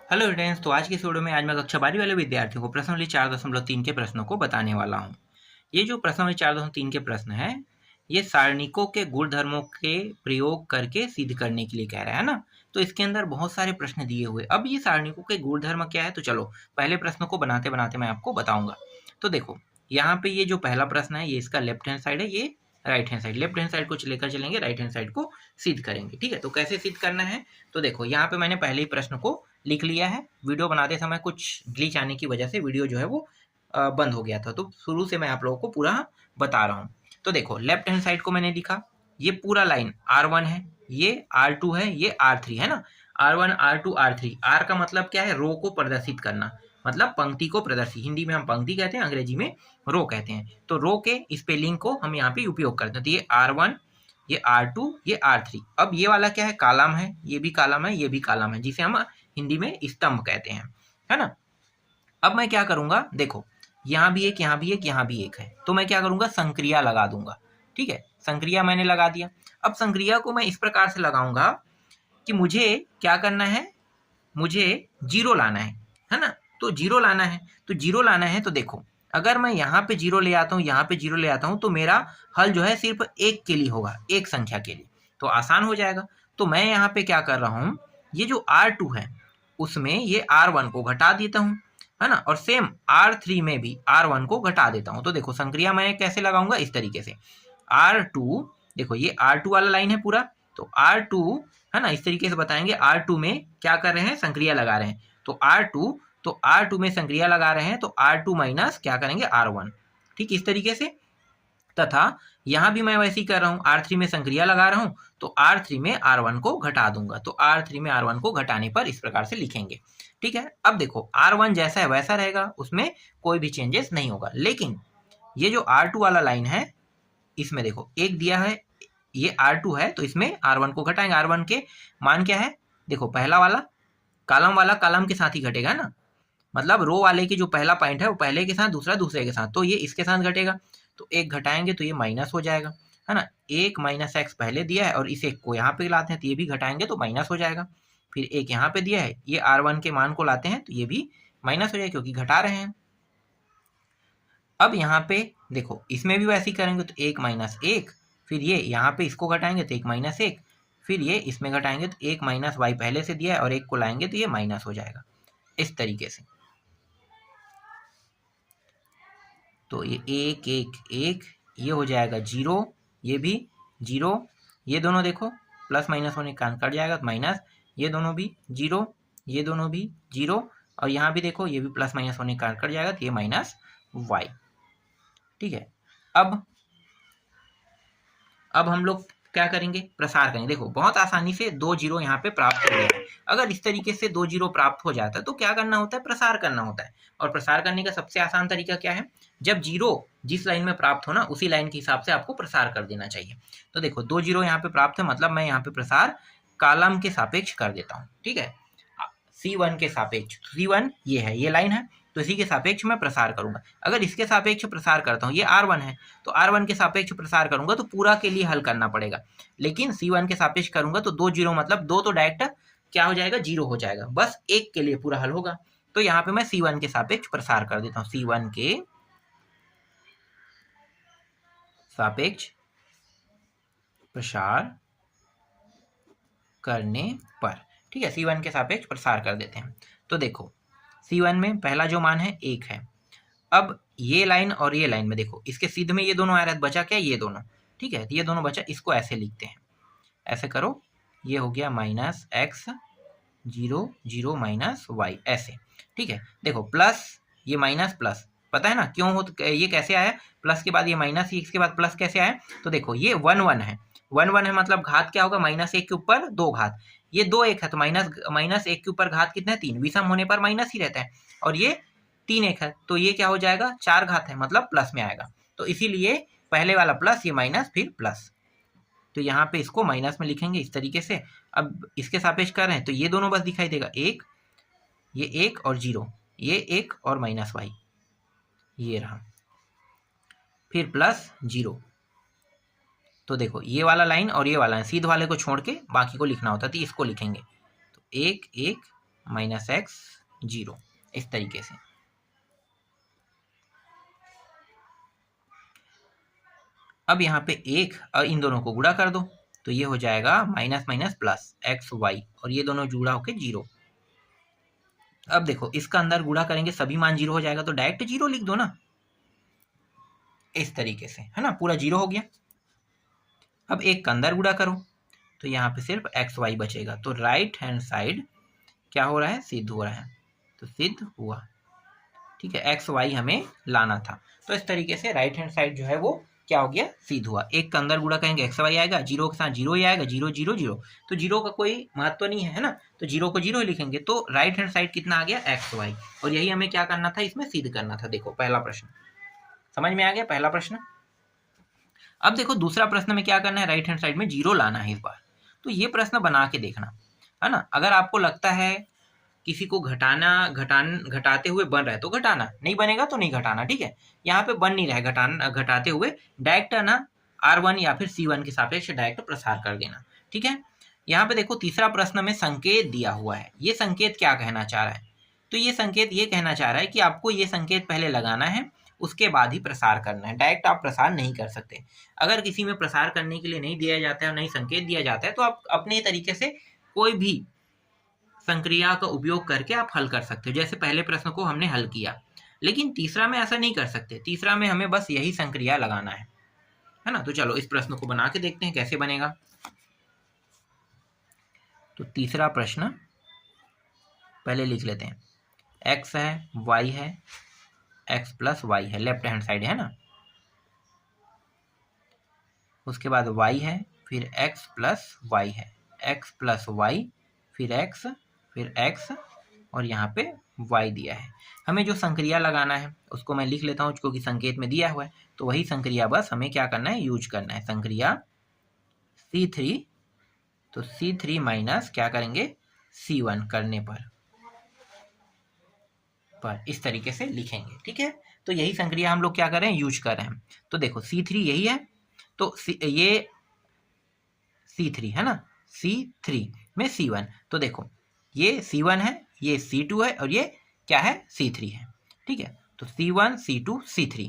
Hello students, तो आज की इस वीडियो में आज मैं कक्षा 12 वाले विद्यार्थियों को प्रश्नावली 4.3 के प्रश्नों को बताने वाला हूँ। ये जो प्रश्नावली 4.3 के प्रश्न है, ये सारणिकों के गुणधर्मों के प्रयोग करके सिद्ध करने के लिए कह रहा है ना। तो इसके अंदर बहुत सारे प्रश्न दिए हुए। अब ये सारणिकों के गुणधर्म क्या है, तो चलो पहले प्रश्न को बनाते बनाते मैं आपको बताऊंगा। तो देखो, यहाँ पे ये जो पहला प्रश्न है, ये इसका लेफ्ट हैंड साइड है, ये right hand side. Left hand side को लेकर चलेंगे, राइट हैंड साइड को सिद्ध करेंगे। ठीक है, तो कैसे सिद्ध करना है, तो देखो यहाँ पे मैंने पहले ही प्रश्न को लिख लिया है। वीडियो बनाते समय कुछ ग्लिच आने की वजह से वीडियो जो है वो बंद हो गया था, तो शुरू से मैं आप लोगों को पूरा बता रहा हूँ। तो देखो, लेफ्ट हैंड साइड को मैंने लिखा, ये पूरा लाइन R1 है, ये R2 है, ये R3 है ना। R1 R2 R3, R का मतलब क्या है, रो को प्रदर्शित करना, मतलब पंक्ति को प्रदर्शित। हिंदी में हम पंक्ति कहते हैं, अंग्रेजी में रो कहते हैं। तो रो के स्पेलिंग को हम यहाँ पे उपयोग करते हैं। तो ये R1, ये R2, ये R3। अब ये वाला क्या है, कॉलम है, ये भी कॉलम है, ये भी कॉलम है, जिसे हम हिंदी में स्तंभ कहते हैं, है ना। अब मैं क्या करूंगा, देखो यहाँ भी एक, यहाँ भी एक, यहाँ भी एक है, तो मैं क्या करूंगा, संक्रिया लगा दूंगा। ठीक है, संक्रिया मैंने लगा दिया। अब संक्रिया को मैं इस प्रकार से लगाऊंगा कि मुझे क्या करना है, मुझे जीरो लाना है ना। तो जीरो लाना है, तो जीरो लाना है, तो देखो अगर मैं यहाँ पे जीरो ले आता हूँ, यहाँ पे जीरो ले आता हूँ, तो मेरा हल जो है सिर्फ एक के लिए होगा, एक संख्या के लिए, तो आसान हो जाएगा। तो मैं यहाँ पे क्या कर रहा हूँ, ये जो R2 है उसमें ये R1 को घटा देता हूँ, है ना। और सेम R3 में भी R1 को घटा देता हूँ। तो देखो संक्रिया मैं कैसे लगाऊंगा, इस तरीके से R2, देखो ये R2 वाला लाइन है पूरा, तो R2 है ना, इस तरीके से बताएंगे। R2 में क्या कर रहे हैं, संक्रिया लगा रहे हैं, तो R2 में संक्रिया लगा रहे हैं, तो R2 माइनस क्या करेंगे, R1। ठीक इस तरीके से। तथा यहाँ भी मैं वैसे ही कर रहा हूँ, R3 में संक्रिया लगा रहा हूँ, तो R3 में R1 को घटा दूंगा, तो R3 में R1 को घटाने पर इस प्रकार से लिखेंगे। ठीक है, अब देखो R1 जैसा है वैसा रहेगा, उसमें कोई भी चेंजेस नहीं होगा। लेकिन ये जो R2 वाला लाइन है, इसमें देखो एक दिया है, ये R2 है, तो इसमें R1 को घटाएंगे। R1 के मान क्या है, देखो पहला वाला कॉलम के साथ ही घटेगा ना, मतलब रो वाले की जो पहला पॉइंट है वो पहले के साथ, दूसरा दूसरे के साथ, तो ये इसके साथ घटेगा, तो एक घटाएंगे तो ये माइनस हो जाएगा, है ना। एक माइनस एक्स पहले दिया है और इस एक को यहाँ पे लाते हैं, तो ये भी घटाएंगे तो माइनस हो जाएगा। फिर एक यहाँ पे दिया है, ये R1 के मान को लाते हैं तो ये भी माइनस हो जाएगा, क्योंकि घटा रहे हैं। अब यहाँ पे देखो, इसमें भी वैसे ही करेंगे, तो एक माइनस एक, फिर ये यहाँ पे इसको घटाएंगे तो एक माइनस एक, फिर ये इसमें घटाएंगे तो एक माइनस वाई पहले से दिया है और एक को लाएंगे तो ये माइनस हो जाएगा, इस तरीके से। तो ये एक एक एक, ये हो जाएगा जीरो, ये भी जीरो, ये दोनों देखो प्लस माइनस होने के कारण कट जाएगा, तो माइनस, ये दोनों भी जीरो, ये दोनों भी जीरो, और यहाँ भी देखो ये भी प्लस माइनस होने के कारण कट जाएगा, तो ये माइनस वाई। ठीक है, अब हम लोग क्या करेंगे, प्रसार करेंगे। देखो बहुत आसानी से दो जीरो यहाँ पे प्राप्त हो गया है। अगर इस तरीके से दो जीरो प्राप्त हो जाता है तो क्या करना होता है, प्रसार करना होता है। और प्रसार करने का सबसे आसान तरीका क्या है, जब जीरो जिस लाइन में प्राप्त हो ना, उसी लाइन के हिसाब से आपको प्रसार कर देना चाहिए। तो देखो दो जीरो यहाँ पे प्राप्त है, मतलब मैं यहाँ पे प्रसार कॉलम के सापेक्ष कर देता हूँ। ठीक है, C1 के सापेक्ष, C1 ये है, ये लाइन है, तो इसी के सापेक्ष मैं प्रसार करूंगा। अगर इसके सापेक्ष प्रसार करता हूँ, ये R1 है, तो R1 के सापेक्ष प्रसार करूंगा तो पूरा के लिए हल करना पड़ेगा। लेकिन C1 के सापेक्ष करूंगा तो दो जीरो, मतलब दो तो डायरेक्ट क्या हो जाएगा, जीरो हो जाएगा, बस एक के लिए पूरा हल होगा। तो यहाँ पे मैं C1 के सापेक्ष प्रसार कर देता हूँ, C1 के सापेक्ष प्रसार करने पर। ठीक है, C1 के सापेक्ष प्रसार कर देते हैं। तो देखो C1 में पहला जो मान है एक है। अब ये लाइन और ये लाइन में देखो, इसके सिद्ध में ये दोनों आ रहा है, बचा क्या, ये दोनों। ठीक है, ये दोनों बचा, इसको ऐसे लिखते हैं, ऐसे करो, ये हो गया minus x zero zero minus y, ऐसे। ठीक है, देखो प्लस, ये माइनस प्लस, पता है ना क्यों हो, ये कैसे आया, प्लस के बाद ये माइनस, इसके बाद प्लस कैसे आया। तो देखो ये वन वन है, वन वन है, मतलब घात क्या होगा, माइनस एक के ऊपर दो घात, ये दो एक है, तो माइनस एक के ऊपर घात कितना है, तीन, विषम होने पर माइनस ही रहता है, और ये तीन एक है, तो ये क्या हो जाएगा, चार घात है, मतलब प्लस में आएगा। तो इसीलिए पहले वाला प्लस, ये माइनस, फिर प्लस, तो यहाँ पे इसको माइनस में लिखेंगे इस तरीके से। अब इसके सापेक्ष कर रहे हैं तो ये दोनों बस दिखाई देगा, एक, ये एक और जीरो, ये एक और माइनस वाई, ये रहा, फिर प्लस जीरो। तो देखो ये वाला लाइन और ये वाला लाइन, सीध वाले को छोड़ के बाकी को लिखना होता है, तो इसको लिखेंगे, तो एक एक माइनस एक्स 0, इस तरीके से। अब यहाँ पे एक और इन दोनों को गुणा कर दो तो ये हो जाएगा minus minus plus x y, और ये दोनों जुड़ा होके 0। अब देखो इसका अंदर गुणा करेंगे सभी मान 0 हो जाएगा, तो डायरेक्ट 0 लिख दो ना, इस तरीके से, है ना, पूरा 0 हो गया। अब एक का अंदर गुणा करो तो यहाँ पे सिर्फ एक्स वाई बचेगा, तो राइट हैंड साइड क्या हो रहा है, सिद्ध हो रहा है, तो सिद्ध हुआ। ठीक है, एक्स वाई हमें लाना था, तो इस तरीके से राइट हैंड साइड जो है वो क्या हो गया, सिद्ध हुआ। एक का अंदर गुणा करेंगे एक्स वाई आएगा, 0 के साथ 0 ही आएगा, 0 0 0, तो 0 का कोई महत्व नहीं है ना, तो 0 को 0 ही लिखेंगे, तो राइट हैंड साइड कितना आ गया, एक्स वाई, और यही हमें क्या करना था, इसमें सिद्ध करना था। देखो पहला प्रश्न समझ में आ गया, पहला प्रश्न। अब देखो दूसरा प्रश्न में क्या करना है, राइट हैंड साइड में 0 लाना है इस बार, तो ये प्रश्न बना के देखना, है ना। अगर आपको लगता है किसी को घटाते हुए बन रहा है तो घटाना, नहीं बनेगा तो नहीं घटाना, ठीक है। यहाँ पे बन नहीं रहा है घटाते हुए, डायरेक्ट ना R1 या फिर C1 के सापेक्ष डायरेक्ट प्रसार कर देना, ठीक है। यहाँ पे देखो तीसरा प्रश्न में संकेत दिया हुआ है, ये संकेत क्या कहना चाह रहा है, तो ये संकेत ये कहना चाह रहा है कि आपको ये संकेत पहले लगाना है, उसके बाद ही प्रसार करना है, डायरेक्ट आप प्रसार नहीं कर सकते। अगर किसी में प्रसार करने के लिए नहीं दिया जाता है और नहीं संकेत दिया जाता है तो आप अपने तरीके से कोई भी संक्रिया का उपयोग करके आप हल कर सकते हो, जैसे पहले प्रश्न को हमने हल किया। लेकिन तीसरा में ऐसा नहीं कर सकते, तीसरा में हमें बस यही संक्रिया लगाना है ना। तो चलो इस प्रश्न को बना के देखते हैं कैसे बनेगा। तो तीसरा प्रश्न पहले लिख लेते हैं, x है, y है, x प्लस वाई है, लेफ्ट हैंड साइड है ना, उसके बाद y है, फिर x प्लस वाई है, x प्लस वाई, फिर x, फिर x, और यहाँ पे y दिया है। हमें जो संक्रिया लगाना है उसको मैं लिख लेता हूँ, क्योंकि संकेत में दिया हुआ है, तो वही संक्रिया बस हमें क्या करना है, यूज करना है, संक्रिया C3, तो C3 माइनस क्या करेंगे, C1 करने पर इस तरीके से लिखेंगे, ठीक है। तो यही संक्रिया हम लोग क्या कर रहे हैं, यूज कर रहे हैं। तो देखो C3 यही है, तो ये C3 है ना, C3 में C1, तो देखो ये C1 है, ये C2 है, और ये क्या है, C3 है, ठीक है। तो C1 C2 C3,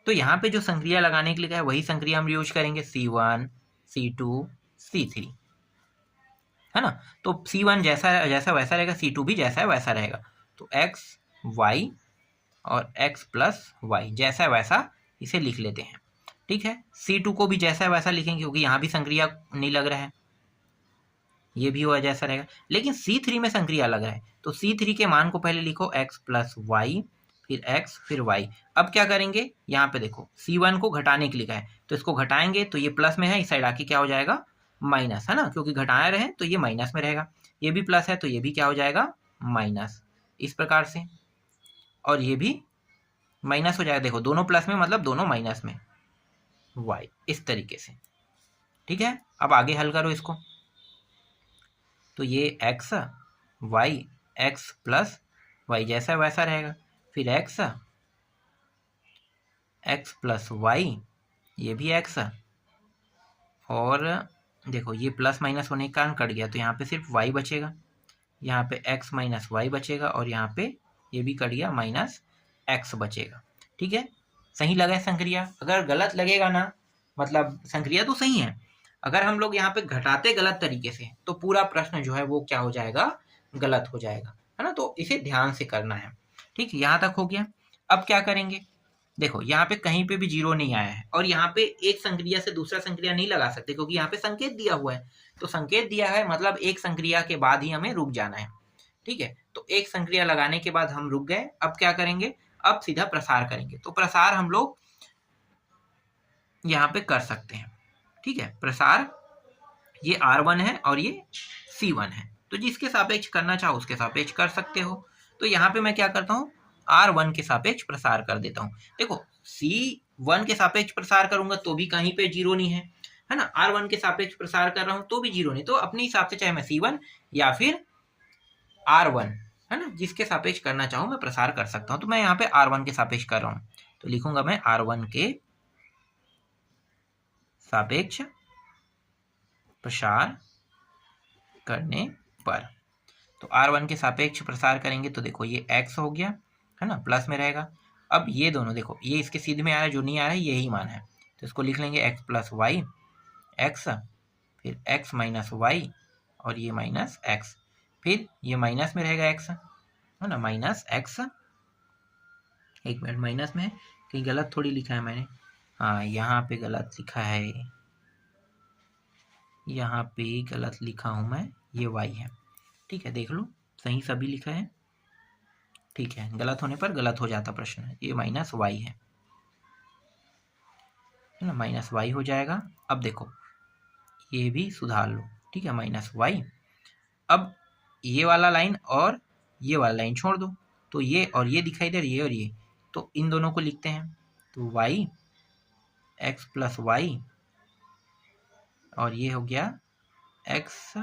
तो यहाँ पे जो संक्रिया लगाने के लिए है वही संक्रिया हम यूज करेंगे, C1 C2 C3, है ना। तो C1 जैसा जैसा वैसा रहेगा, C2 भी जैसा है वैसा रहेगा, तो x y और x प्लस वाई जैसा है वैसा इसे लिख लेते हैं, ठीक है। C2 को भी जैसा है वैसा लिखेंगे, क्योंकि यहाँ भी संक्रिया नहीं लग रहा है, ये भी हुआ जैसा रहेगा। लेकिन C3 में संक्रिया लग रहा है, तो C3 के मान को पहले लिखो, x प्लस वाई, फिर x, फिर y। अब क्या करेंगे, यहाँ पे देखो C1 को घटाने के लिखा है, तो इसको घटाएंगे तो ये प्लस में है, इस साइड आके क्या हो जाएगा, माइनस, है ना, क्योंकि घटाया रहे तो ये माइनस में रहेगा। ये भी प्लस है तो ये भी क्या हो जाएगा, माइनस, इस प्रकार से, और ये भी माइनस हो जाएगा। देखो दोनों प्लस में मतलब दोनों माइनस में, y, इस तरीके से, ठीक है। अब आगे हल करो इसको, तो ये x y, x plus y जैसा वैसा रहेगा, फिर x प्लस वाई, ये भी x, और देखो ये प्लस माइनस होने के कारण कट गया, तो यहाँ पे सिर्फ y बचेगा, यहाँ पे x माइनस वाई बचेगा, और यहाँ पे ये भी कट गया, माइनस x बचेगा, ठीक है। सही लगा है संक्रिया। अगर गलत लगेगा ना, मतलब संक्रिया तो सही है, अगर हम लोग यहाँ पे घटाते गलत तरीके से तो पूरा प्रश्न जो है वो क्या हो जाएगा, गलत हो जाएगा, है ना। तो इसे ध्यान से करना है, ठीक, यहाँ तक हो गया। अब क्या करेंगे, देखो यहाँ पे कहीं पे भी 0 नहीं आया है, और यहाँ पे एक संक्रिया से दूसरा संक्रिया नहीं लगा सकते, क्योंकि यहाँ पे संकेत दिया हुआ है, तो संकेत दिया है मतलब एक संक्रिया के बाद ही हमें रुक जाना है, ठीक है। तो एक संक्रिया लगाने के बाद हम रुक गए, अब क्या करेंगे, अब सीधा प्रसार करेंगे। तो प्रसार हम लोग यहाँ पे कर सकते हैं, ठीक है। प्रसार ये R1 है और ये C1 है, तो जिसके सापेक्ष करना चाहो उसके सापेक्ष कर सकते हो। तो यहाँ पे मैं क्या करता हूँ, R1 के सापेक्ष प्रसार कर देता हूँ। देखो C1 के सापेक्ष प्रसार करूंगा तो भी कहीं पे 0 नहीं है ना, R1 के सापेक्ष प्रसार कर रहा हूँ तो भी 0 नहीं, तो अपने हिसाब से चाहे मैं C1 या फिर R1, है ना, जिसके सापेक्ष करना चाहूँ मैं प्रसार कर सकता हूँ। तो मैं यहाँ पे R1 के सापेक्ष कर रहा हूँ, तो लिखूंगा मैं R1 के सापेक्ष प्रसार करने पर। तो r1 के सापेक्ष प्रसार करेंगे तो देखो ये x हो गया, है ना, प्लस में रहेगा। अब ये दोनों देखो, ये इसके सीधे में आ रहा है, जो नहीं आ रहा है यही मान है, तो इसको लिख लेंगे x प्लस वाई, एक्स, फिर x माइनस वाई, और ये माइनस x, फिर ये माइनस में रहेगा x, है ना, माइनस x। एक मिनट, माइनस में है, कहीं गलत थोड़ी लिखा है मैंने, हाँ यहाँ पे गलत लिखा है, यहाँ पे गलत लिखा हूँ मैं, ये y है, ठीक है, देख लो सही सभी लिखा है, ठीक है, गलत होने पर गलत हो जाता प्रश्न, ये माइनस y है ना, माइनस y हो जाएगा। अब देखो ये भी सुधार लो, ठीक है, माइनस y। अब ये वाला लाइन और ये वाला लाइन छोड़ दो, तो ये और ये दिखाई दे रही है, और ये, तो इन दोनों को लिखते हैं, तो y x प्लस वाई, और ये हो गया x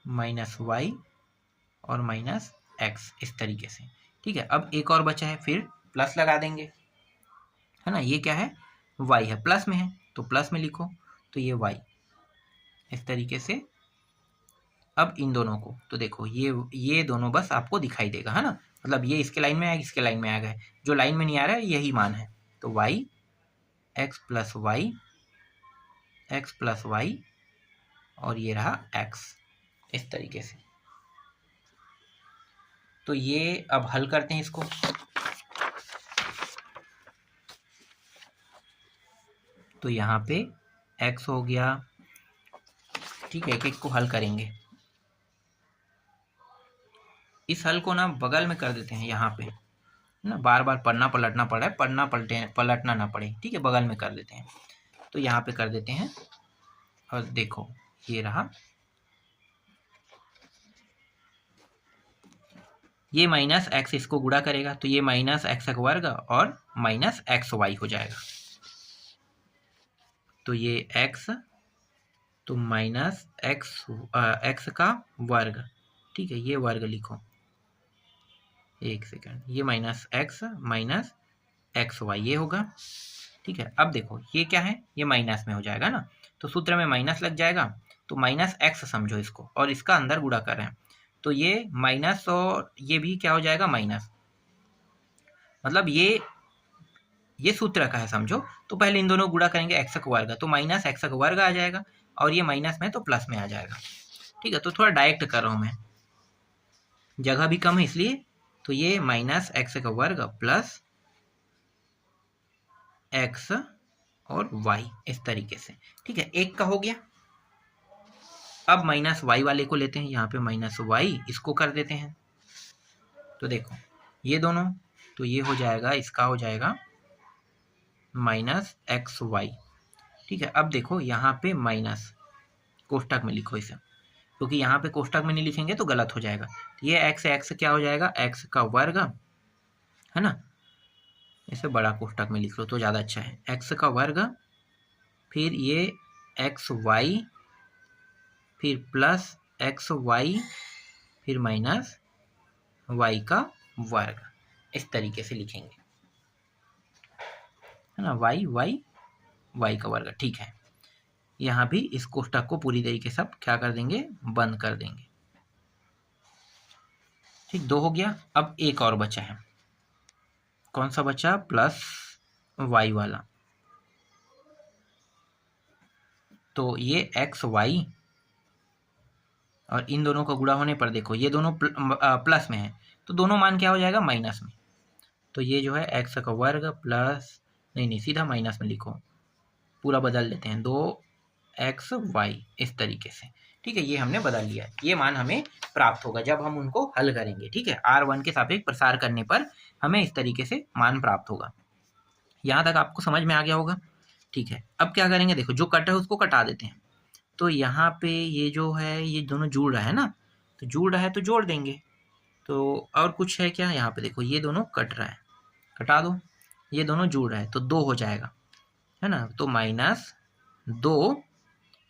माइनस वाई और माइनस x, इस तरीके से, ठीक है। अब एक और बचा है, फिर प्लस लगा देंगे, है ना, ये क्या है, y है, प्लस में है तो प्लस में लिखो, तो ये y, इस तरीके से। अब इन दोनों को तो देखो, ये दोनों बस आपको दिखाई देगा, है ना, मतलब ये इसके लाइन में आएगा, इसके लाइन में आ गए, जो लाइन में नहीं आ रहा है यही मान है, तो y x plus y, x plus y, और ये रहा x, इस तरीके से। तो ये अब हल करते हैं इसको, तो यहाँ पे x हो गया, ठीक है, एक एक को हल करेंगे। इस हल को ना बगल में कर देते हैं, यहाँ पे ना बार बार पढ़ना पलटना पड़ा है, पलटना ना पड़े, ठीक है, बगल में कर देते हैं, तो यहाँ पे कर देते हैं, और देखो ये रहा, ये माइनस एक्स इसको गुणा करेगा, तो ये माइनस एक्स का वर्ग और माइनस एक्स वाई हो जाएगा, तो ये x, तो माइनस एक्स का वर्ग, ठीक है, ये वर्ग लिखो, एक सेकंड, ये minus x minus x y, ये होगा, ठीक है। अब देखो ये क्या है, ये माइनस में हो जाएगा ना, तो सूत्र में माइनस लग जाएगा, तो माइनस एक्स समझो इसको, और इसका अंदर गुणा कर रहे हैं, तो ये माइनस और ये भी क्या हो जाएगा, माइनस, मतलब ये सूत्र का है समझो, तो पहले इन दोनों गुणा करेंगे, एक्स का वर्ग, तो माइनस एक्स का वर्ग आ जाएगा, और ये माइनस में तो प्लस में आ जाएगा, ठीक है। तो थोड़ा डायरेक्ट कर रहा हूं मैं, जगह भी कम है इसलिए, तो ये माइनस एक्स का वर्ग प्लस एक्स और वाई, इस तरीके से, ठीक है, एक का हो गया। अब माइनस वाई वाले को लेते हैं, यहाँ पे माइनस वाई, इसको कर देते हैं, तो देखो ये दोनों, तो ये हो जाएगा, इसका हो जाएगा माइनस एक्स वाई, ठीक है। अब देखो यहाँ पे माइनस कोष्टक में लिखो इसे, क्योंकि यहाँ पे कोष्टक में नहीं लिखेंगे तो गलत हो जाएगा, ये एक्स क्या हो जाएगा, एक्स का वर्ग, है ना, इसे बड़ा कोष्टक में लिख लो तो ज़्यादा अच्छा है, एक्स का वर्ग, फिर ये एक्स वाई, फिर प्लस एक्स वाई, फिर माइनस वाई का वर्ग, इस तरीके से लिखेंगे, है ना, वाई वाई वाई का वर्ग, ठीक है। यहाँ भी इस कोष्टक को पूरी तरीके से क्या कर देंगे, बंद कर देंगे, ठीक, दो हो गया। अब एक और बचा है, कौन सा बचा, प्लस वाई वाला, तो ये एक्स वाई, और इन दोनों का गुणा होने पर देखो ये दोनों प्लस में है, तो दोनों मान क्या हो जाएगा, माइनस में, तो ये जो है एक्स का वर्ग प्लस, नहीं सीधा माइनस में लिखो, पूरा बदल देते हैं, दो एक्स वाई, इस तरीके से, ठीक है, ये हमने बदल लिया, ये मान हमें प्राप्त होगा जब हम उनको हल करेंगे, ठीक है, r1 के सापेक्ष प्रसार करने पर हमें इस तरीके से मान प्राप्त होगा। यहाँ तक आपको समझ में आ गया होगा, ठीक है। अब क्या करेंगे, देखो जो कट है उसको कटा देते हैं, तो यहाँ पे ये जो है, ये दोनों जुड़ रहा है ना, तो जुड़ रहा है तो जोड़ देंगे, तो और कुछ है क्या, यहाँ पे देखो ये दोनों कट रहा है, कटा दो, ये दोनों जुड़ रहा है तो दो हो जाएगा, है ना, तो माइनस दो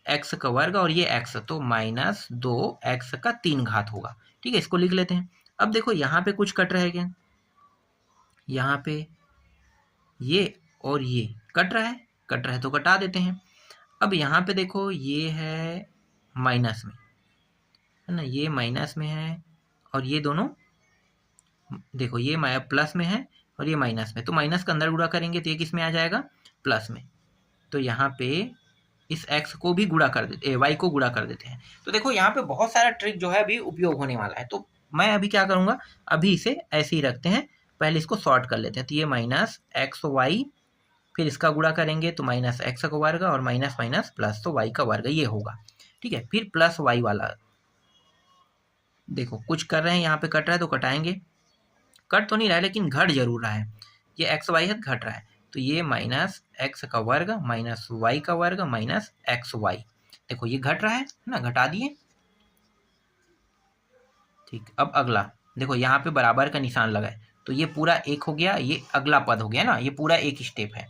एक्स का वर्ग, और ये एक्स, तो माइनस दो एक्स का 3 घात होगा, ठीक है, इसको लिख लेते हैं। अब देखो यहाँ पे कुछ कट रहा है क्या, यहाँ पे ये और ये कट रहा है तो कटा देते हैं। अब यहाँ पे देखो ये है माइनस में, है ना, ये माइनस में है और ये दोनों देखो ये प्लस में है और ये माइनस में, तो माइनस का अंदर गुणा करेंगे तो ये किस में आ जाएगा, प्लस में। तो यहाँ पे इस x को भी गुणा कर देते, y को गुणा कर देते हैं। तो देखो यहाँ पे बहुत सारा ट्रिक जो है अभी उपयोग होने वाला है। तो मैं अभी क्या करूँगा, अभी इसे ऐसे ही रखते हैं, पहले इसको सॉर्ट कर लेते हैं। तो ये माइनस एक्स वाई, फिर इसका गुणा करेंगे तो माइनस एक्स का वर्ग और माइनस माइनस प्लस तो वाई का वर्ग ये होगा, ठीक है। फिर प्लस वाई वाला देखो कुछ कर रहे हैं, यहाँ पे कट रहा है तो कटाएंगे, कट तो नहीं रहा है लेकिन घट जरूर रहा है, ये एक्स वाई है घट रहा है। तो ये माइनस एक्स का वर्ग माइनस वाई का वर्ग माइनस एक्स वाई, देखो ये घट रहा है ना, घटा दिए, ठीक। अब अगला देखो यहाँ पे बराबर का निशान लगा है तो ये पूरा एक हो गया, ये अगला पद हो गया ना, ये पूरा एक स्टेप है।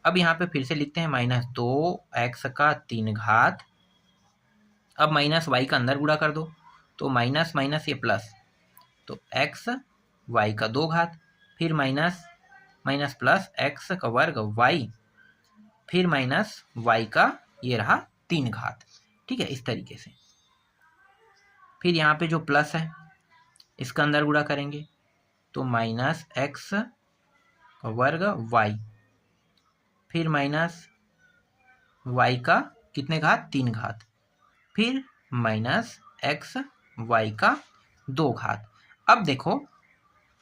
अब यहाँ पे फिर से लिखते हैं माइनस 2x का 3 घात, अब माइनस वाई का अंदर गुणा कर दो तो माइनस माइनस ये प्लस, तो x y का 2 घात, फिर माइनस माइनस प्लस x का वर्ग y, फिर माइनस y का ये रहा 3 घात, ठीक है, इस तरीके से। फिर यहाँ पे जो प्लस है इसका अंदर गुणा करेंगे तो माइनस एक्स का वर्ग y, फिर माइनस y का कितने घात, 3 घात, फिर माइनस एक्स वाई का 2 घात। अब देखो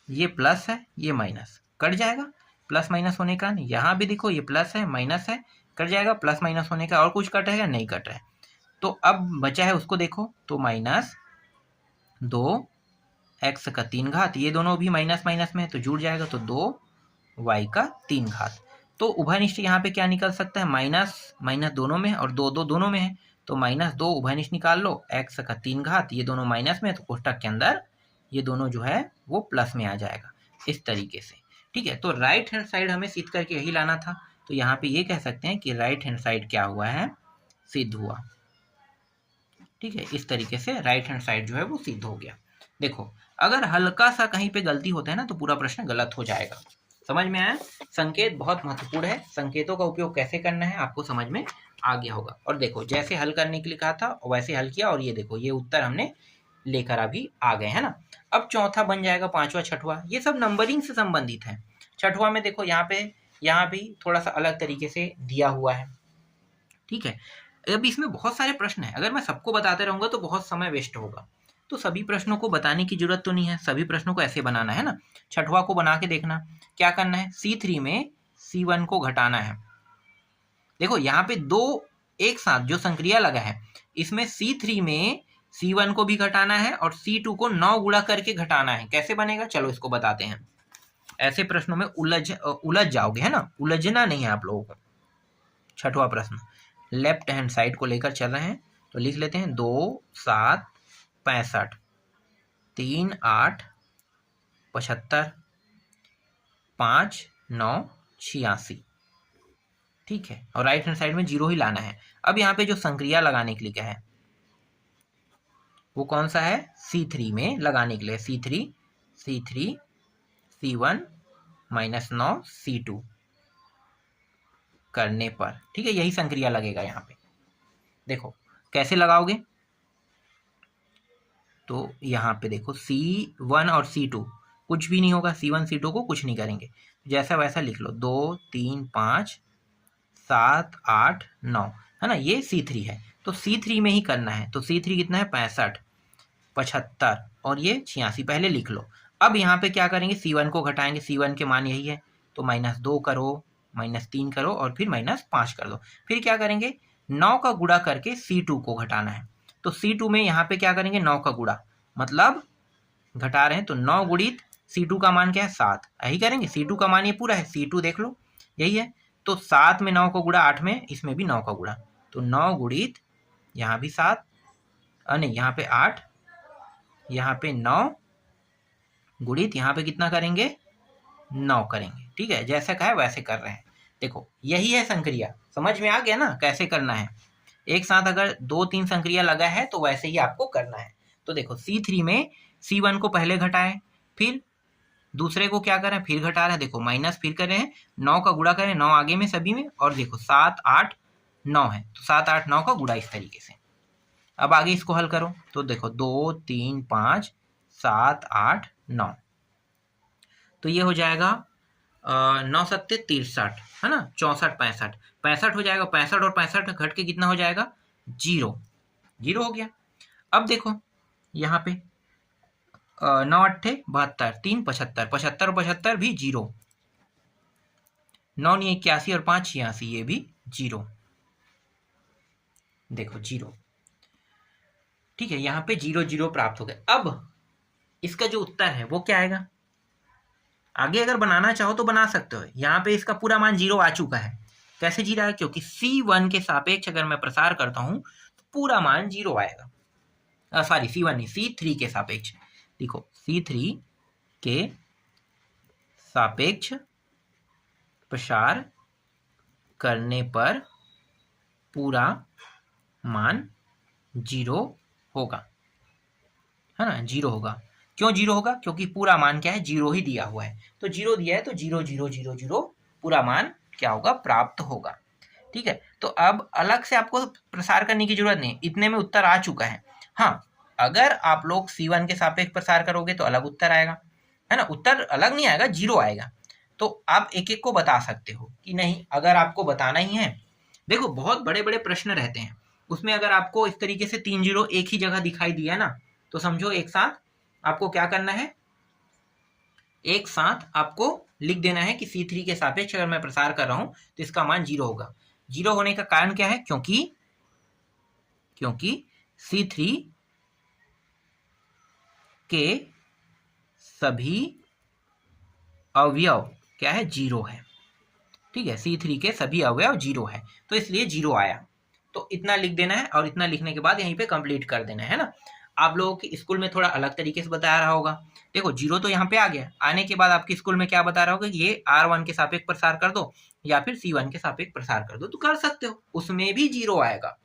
ये प्लस है ये माइनस, कट जाएगा, प्लस माइनस होने का नहीं, यहाँ भी देखो ये प्लस है माइनस है, कट जाएगा प्लस माइनस होने का, और कुछ कट है नहीं कट रहा है। तो अब बचा है उसको देखो तो माइनस 2x का 3 घात, ये दोनों भी माइनस माइनस में है तो जुड़ जाएगा, तो 2y का 3 घात। तो उभयनिष्ठ यहाँ पे क्या निकल सकता है, माइनस माइनस दोनों में और 2 2 दोनों में है, तो माइनस 2 उभयनिष्ठ निकाल लो, x का 3 घात, ये दोनों माइनस में है तो कोष्टक के अंदर ये दोनों जो है वो प्लस में आ जाएगा, इस तरीके से, ठीक है। तो राइट हैंड साइड हमें सिद्ध करके यही लाना था, तो यहाँ पे ये कह सकते हैं कि राइट हैंड साइड क्या हुआ है, सिद्ध हुआ, ठीक है। इस तरीके से राइट हैंड साइड जो है वो सिद्ध हो गया। देखो अगर हल्का सा कहीं पे गलती होता है ना तो पूरा प्रश्न गलत हो जाएगा, समझ में आया। संकेत बहुत महत्वपूर्ण है, संकेतों का उपयोग कैसे करना है आपको समझ में आ गया होगा। और देखो जैसे हल करने के लिए कहा था वैसे हल किया, और ये देखो ये उत्तर हमने लेकर अभी आ गए, है ना। अब चौथा बन जाएगा, पांचवा छठवा, ये सब नंबरिंग से संबंधित है। छठवा में देखो यहाँ भी थोड़ा सा अलग तरीके से दिया हुआ है, ठीक है। अब इसमें बहुत सारे प्रश्न है, अगर मैं सबको बताते रहूंगा तो बहुत समय वेस्ट होगा, तो सभी प्रश्नों को बताने की जरूरत तो नहीं है, सभी प्रश्नों को ऐसे बनाना है ना। छठवा को बना के देखना क्या करना है, C3 में C1 को घटाना है। देखो यहाँ पे दो एक साथ जो संक्रिया लगा है, इसमें C3 में C1 को भी घटाना है और C2 को 9 गुणा करके घटाना है। कैसे बनेगा चलो इसको बताते हैं। ऐसे प्रश्नों में उलझ जाओगे, है ना, उलझना नहीं है आप लोगों को। छठवां प्रश्न लेफ्ट हैंड साइड को लेकर चल रहे हैं, तो लिख लेते हैं 2 7 65 3 8 75 5 9 86, ठीक है। और राइट हैंड साइड में 0 ही लाना है। अब यहाँ पे जो संक्रिया लगाने के लिए क्या है वो कौन सा है, C3 में लगाने के लिए C3 C1 माइनस 9 C2 करने पर, ठीक है, यही संक्रिया लगेगा यहाँ पे। देखो कैसे लगाओगे, तो यहाँ पे देखो C1 और C2 कुछ भी नहीं होगा, C1 C2 को कुछ नहीं करेंगे, जैसा वैसा लिख लो, 2 3 5 7 8 9, है ना, ये C3 है तो C3 में ही करना है। तो C3 कितना है 65 75 और ये 86, पहले लिख लो। अब यहाँ पे क्या करेंगे, C1 को घटाएंगे, C1 के मान यही है, तो -2 करो, -3 करो और फिर -5 कर दो। फिर क्या करेंगे, 9 का गुणा करके C2 को घटाना है। तो C2 में यहाँ पे क्या करेंगे, 9 का गुणा, मतलब घटा रहे हैं तो 9 गुणित C2 का मान क्या है 7, यही करेंगे। C2 का मान ये पूरा है, C2 देख लो यही है, तो 7 में 9 का गुणा 8 में, इसमें भी 9 का गुणा, तो 9 गुणित यहाँ भी 7, नहीं यहाँ पे 8, यहाँ पे 9 गुणित यहाँ पे कितना करेंगे 9 करेंगे, ठीक है, जैसे कहा है वैसे कर रहे हैं। देखो यही है संक्रिया, समझ में आ गया ना कैसे करना है। एक साथ अगर 2-3 संक्रिया लगा है तो वैसे ही आपको करना है। तो देखो C3 में C1 को पहले घटाएं, फिर दूसरे को क्या करें, फिर घटा रहे हैं, देखो माइनस फिर कर रहे हैं, 9 का गुणा करें, 9 आगे में सभी में, और देखो 7 8 9 है तो 7 8 9 का गुणा, इस तरीके से। अब आगे इसको हल करो तो देखो 2 3 5 7 8 9, तो ये हो जाएगा 9 सत्ते 63, है ना, 64 65 65 हो जाएगा। 65 और 65 घट के कितना हो जाएगा? 0, 0 हो गया। अब देखो यहाँ पे 9 अट्ठे 72, 3 75, 75 75 भी 0, 9 नहीं 81 और 5 86, ये भी 0, देखो 0। ठीक है, यहाँ पे 0 0 प्राप्त हो गए। अब इसका जो उत्तर है वो क्या आएगा? आगे अगर बनाना चाहो तो बना सकते हो। यहाँ पे इसका पूरा मान 0 आ चुका है। कैसे 0 आया? क्योंकि C1 के सापेक्ष अगर मैं प्रसार करता हूं तो पूरा मान 0 आएगा। सॉरी, C1 नहीं, C3 के सापेक्ष। देखो C3 के सापेक्ष प्रसार करने पर पूरा मान 0 होगा, है ना, 0 होगा। क्यों 0 होगा? क्योंकि पूरा मान क्या है? 0 ही दिया हुआ है। तो 0 दिया है तो 0 0 0 0 पूरा मान क्या होगा? प्राप्त होगा। ठीक है, तो अब अलग से आपको प्रसार करने की जरूरत नहीं, इतने में उत्तर आ चुका है। हाँ, अगर आप लोग C1 के सापेक्ष प्रसार करोगे तो अलग उत्तर आएगा, है ना। उत्तर अलग नहीं आएगा, 0 आएगा। तो आप एक एक को बता सकते हो कि नहीं, अगर आपको बताना ही है। देखो बहुत बड़े बड़े प्रश्न रहते हैं, उसमें अगर आपको इस तरीके से 3 0 एक ही जगह दिखाई दिया ना, तो समझो एक साथ आपको क्या करना है? एक साथ आपको लिख देना है कि C3 के सापेक्ष अगर मैं प्रसार कर रहा हूं तो इसका मान 0 होगा। 0 होने का कारण क्या है? क्योंकि C3 के सभी अवयव क्या है? 0 है। ठीक है, C3 के सभी अवयव 0 है, तो इसलिए 0 आया। तो इतना लिख देना है और इतना लिखने के बाद यहीं पे कंप्लीट कर देना है ना। आप लोगों के स्कूल में थोड़ा अलग तरीके से बता रहा होगा। देखो 0 तो यहाँ पे आ गया, आने के बाद आपके स्कूल में क्या बता रहा होगा कि ये R1 के सापेक्ष प्रसार कर दो या फिर C1 के सापेक्ष प्रसार कर दो, तो कर सकते हो, उसमें भी 0 आएगा,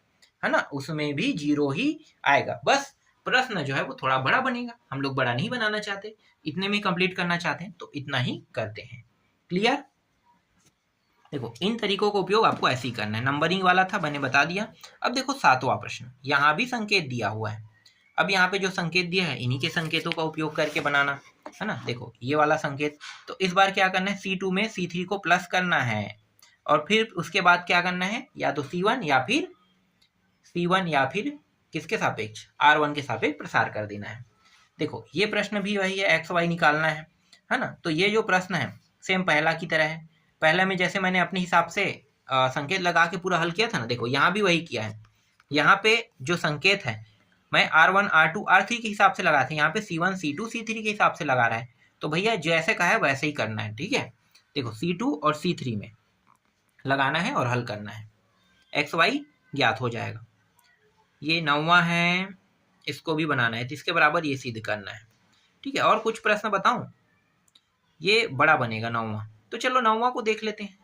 है ना, उसमें भी 0 ही आएगा। बस प्रश्न जो है वो थोड़ा बड़ा बनेगा, हम लोग बड़ा नहीं बनाना चाहते, इतने में कंप्लीट करना चाहते हैं, तो इतना ही करते हैं। क्लियर? देखो इन तरीकों का उपयोग आपको ऐसे ही करना है। नंबरिंग वाला था, मैंने बता दिया। अब देखो 7वां प्रश्न, यहाँ भी संकेत दिया हुआ है। अब यहाँ पे जो संकेत दिया है इन्हीं के संकेतों का उपयोग करके बनाना, है ना। देखो ये वाला संकेत, तो इस बार क्या करना है? C2 में C3 को प्लस करना है और फिर उसके बाद क्या करना है? या तो C1 या फिर किसके सापेक्ष? R1 के सापेक्ष प्रसार कर देना है। देखो ये प्रश्न भी वही है, एक्स वाई निकालना है ना। तो ये जो प्रश्न है सेम पहला की तरह है। पहले में जैसे मैंने अपने हिसाब से संकेत लगा के पूरा हल किया था ना, देखो यहाँ भी वही किया है। यहाँ पे जो संकेत है मैं R1 R2 R3 के हिसाब से लगाया था, यहाँ पे C1 C2 C3 के हिसाब से लगा रहा है। तो भैया जैसे कहा है वैसे ही करना है, ठीक है। देखो C2 और C3 में लगाना है और हल करना है, एक्स वाई ज्ञात हो जाएगा। ये 9वां है, इसको भी बनाना है, तो इसके बराबर ये सिद्ध करना है। ठीक है, और कुछ प्रश्न बताऊं? ये बड़ा बनेगा 9वां, तो चलो 9वां को देख लेते हैं।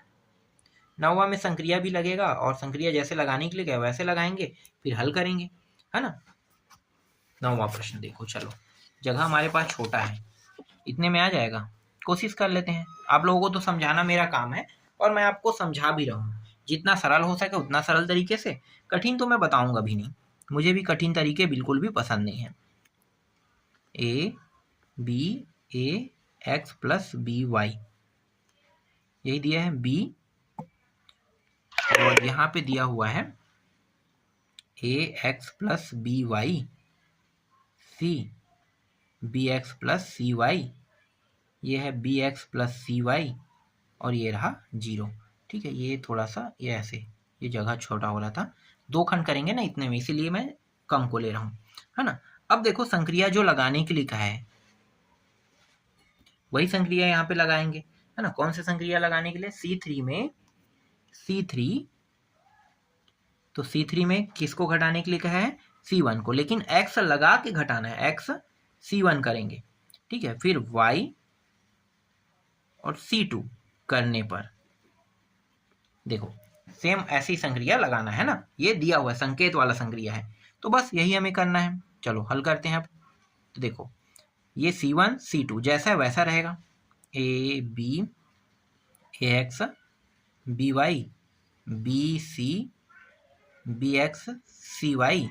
9वां में संक्रिया भी लगेगा और संक्रिया जैसे लगाने के लिए गए वैसे लगाएंगे, फिर हल करेंगे, है ना। 9वां प्रश्न देखो, चलो जगह हमारे पास छोटा है, इतने में आ जाएगा, कोशिश कर लेते हैं। आप लोगों को तो समझाना मेरा काम है और मैं आपको समझा भी रहा हूँ, जितना सरल हो सके उतना सरल तरीके से। कठिन तो मैं बताऊंगा भी नहीं, मुझे भी कठिन तरीके बिल्कुल भी पसंद नहीं है। A b a x plus b y, यही दिया है बी, और यहाँ पे दिया हुआ है a x plus b y, c b x plus c y, ये है b x plus c y, और ये रहा 0। ठीक है, ये थोड़ा सा ये ऐसे, ये जगह छोटा हो रहा था, 2 खंड करेंगे ना इतने में, इसीलिए मैं कम को ले रहा हूँ, है ना। अब देखो संक्रिया जो लगाने के लिए कहा है वही संक्रिया यहाँ पे लगाएंगे, है ना। कौन सी संक्रिया लगाने के लिए? C3 में C3, तो C3 में किसको घटाने के लिए कहा है? C1 को, लेकिन X लगा के घटाना है, X C1 करेंगे, ठीक है। फिर Y और C2 करने पर देखो सेम ऐसी संक्रिया लगाना है ना, ये दिया हुआ है, संकेत वाला संक्रिया है, तो बस यही हमें करना है। चलो हल करते हैं अब। तो देखो ये C1 C2 जैसा है वैसा रहेगा, a b a x b y b c b x c y,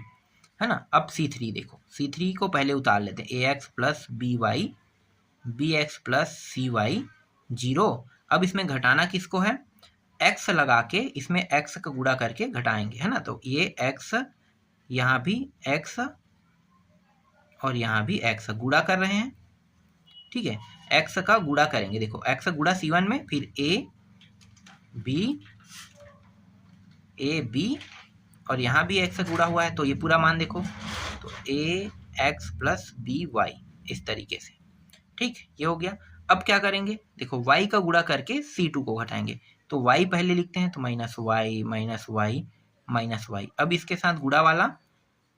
है ना। अब C3 देखो, C3 को पहले उतार लेते हैं, ax plus b y b x plus c y 0। अब इसमें घटाना किसको है, x लगा के इसमें x का गुणा करके घटाएंगे, है ना। तो ये x, यहाँ भी x और यहाँ भी x गुणा कर रहे हैं, ठीक है। x का गुणा करेंगे, देखो x गुणा C1 में, फिर a b और यहाँ भी x गुणा हुआ है, तो ये पूरा मान देखो, तो ax प्लस बी वाई इस तरीके से, ठीक, ये हो गया। अब क्या करेंगे, देखो y का गुणा करके C2 को घटाएंगे, तो y पहले लिखते हैं, तो minus y minus y minus y. अब इसके साथ गुणा वाला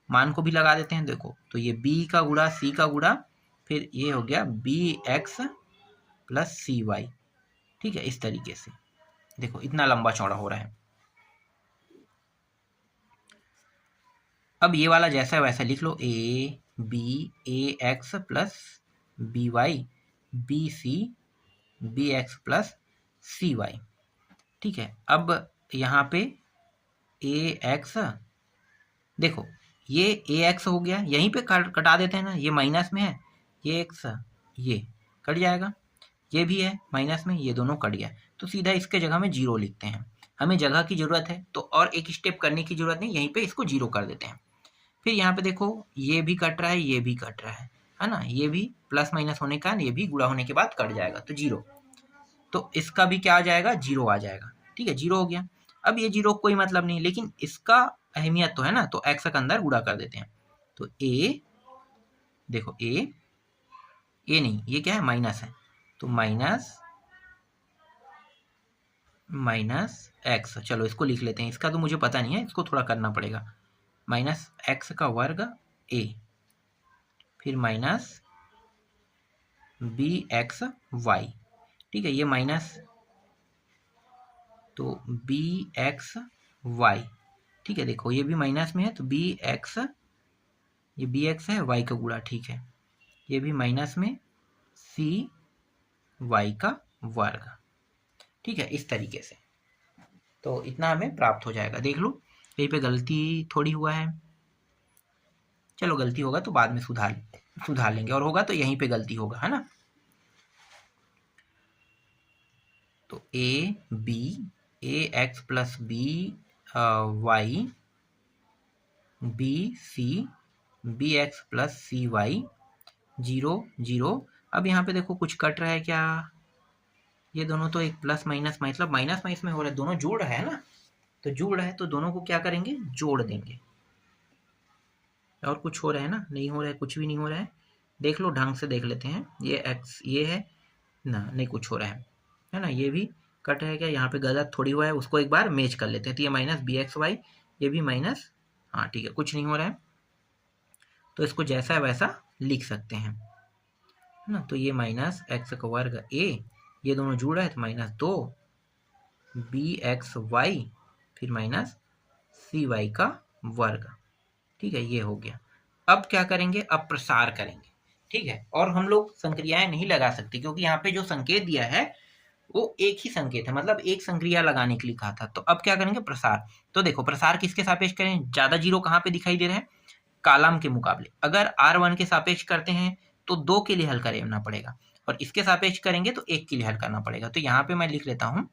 मान को भी लगा देते हैं, देखो तो ये b का गुणा c का गुणा, फिर ये हो गया bx प्लस सी वाई, ठीक है। इस तरीके से देखो इतना लंबा चौड़ा हो रहा है। अब ये वाला जैसा है वैसा लिख लो, a x plus b y b c b x plus c y, ठीक है। अब यहाँ पे ए एक्स, देखो ये ए एक्स हो गया, यहीं पे कटा देते हैं ना, ये माइनस में है, ये एक्स ये कट जाएगा, ये भी है माइनस में, ये दोनों कट गया, तो सीधा इसके जगह में 0 लिखते हैं। हमें जगह की ज़रूरत है तो और एक स्टेप करने की ज़रूरत नहीं, यहीं पे इसको 0 कर देते हैं। फिर यहाँ पे देखो ये भी कट रहा है, ये भी कट रहा है ना, ये भी प्लस माइनस होने का, ये भी गुणा होने के बाद कट जाएगा, तो 0, तो इसका भी क्या आ जाएगा, 0 आ जाएगा, ठीक है, 0 हो गया। अब ये 0 कोई मतलब नहीं, लेकिन इसका अहमियत तो है ना, तो x के अंदर गुणा कर देते हैं, तो a, देखो a नहीं, ये क्या है, माइनस है, तो माइनस एक्स, चलो इसको लिख लेते हैं, इसका तो मुझे पता नहीं है, इसको थोड़ा करना पड़ेगा, माइनस एक्स का वर्ग a, फिर माइनस बी एक्स वाई, ठीक है, ये माइनस, तो बी एक्स वाई, ठीक है। देखो ये भी माइनस में है, तो बी एक्स, ये बी एक्स है, वाई का गुणा, ठीक है, ये भी माइनस में, सी वाई का वर्ग, ठीक है, इस तरीके से। तो इतना हमें प्राप्त हो जाएगा। देख लो कहीं पे गलती थोड़ी हुआ है, चलो गलती होगा तो बाद में सुधार लेंगे, और होगा तो यहीं पे गलती होगा, है ना। तो a x plus b y b c b x plus c y 0 0। अब यहाँ पे देखो कुछ कट रहा है क्या, ये दोनों तो एक प्लस माइनस, मतलब माइनस माइनस में हो रहा है, दोनों जुड़ रहे हैं ना, तो जुड़ रहा है तो दोनों को क्या करेंगे, जोड़ देंगे। और कुछ हो रहा है ना, नहीं हो रहा है, कुछ भी नहीं हो रहा है, देख लो ढंग से देख लेते हैं, ये x ये है ना, नहीं कुछ हो रहा है ना, ये भी कट है क्या, यहाँ पे गलत थोड़ी हुआ है, उसको एक बार मैच कर लेते हैं, तो ये माइनस बी एक्स वाई, ये भी माइनस, हाँ ठीक है, कुछ नहीं हो रहा है, तो इसको जैसा है वैसा लिख सकते हैं, है ना। तो ये माइनस एक्स का वर्ग a, ये दोनों जुड़ रहा है, तो माइनस 2 बी एक्स वाई, फिर माइनस सी वाई का वर्ग, ठीक है, ये हो गया। अब क्या करेंगे, अब प्रसार करेंगे, ठीक है। और हम लोग संक्रियाएं नहीं लगा सकते, क्योंकि यहाँ पे जो संकेत दिया है वो एक ही संकेत है, मतलब एक संक्रिया लगाने के लिए कहा था। तो अब क्या करेंगे, प्रसार। तो देखो प्रसार किसके सापेक्ष करें, ज्यादा 0 कहाँ पे दिखाई दे रहे हैं, कॉलम के मुकाबले। अगर R1 के सापेक्ष करते हैं तो 2 के लिए हल करना पड़ेगा, और इसके सापेक्ष करेंगे तो 1 के लिए हल करना पड़ेगा। तो यहाँ पे मैं लिख लेता हूँ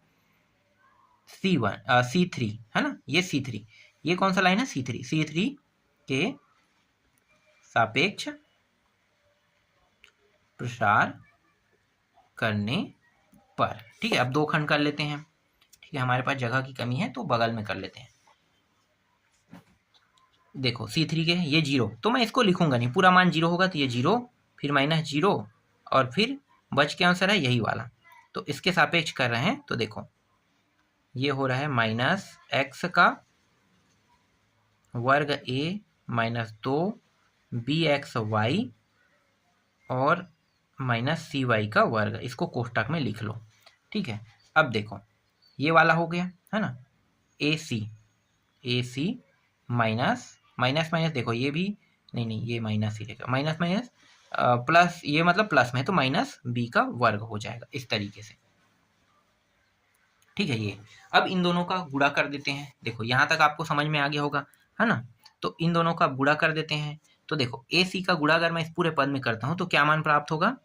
C3, है ना, ये C3, ये कौन सा लाइन है, C3 के सापेक्ष प्रसार करने पर, ठीक है। अब 2 खंड कर लेते हैं, ठीक है, हमारे पास जगह की कमी है तो बगल में कर लेते हैं। देखो C3 के ये 0, तो मैं इसको लिखूंगा नहीं, पूरा मान 0 होगा, तो ये 0, फिर माइनस 0, और फिर बच के आंसर है यही वाला, तो इसके सापेक्ष कर रहे हैं, तो देखो ये हो रहा है माइनस एक्स का वर्ग a minus 2 b x y और माइनस सी वाई का वर्ग, इसको कोष्टक में लिख लो, ठीक है। अब देखो ये वाला हो गया, है ना, ए सी माइनस माइनस माइनस, देखो ये भी नहीं, ये माइनस ही रहेगा, माइनस माइनस प्लस, ये मतलब प्लस में है, तो माइनस बी का वर्ग हो जाएगा, इस तरीके से, ठीक है। ये अब इन दोनों का गुणा कर देते हैं, देखो यहाँ तक आपको समझ में आ गया होगा, है ना। तो इन दोनों का गुणा कर देते हैं। तो देखो ए सी का गुणा अगर मैं इस पूरे पद में करता हूं तो क्या मान प्राप्त होगा,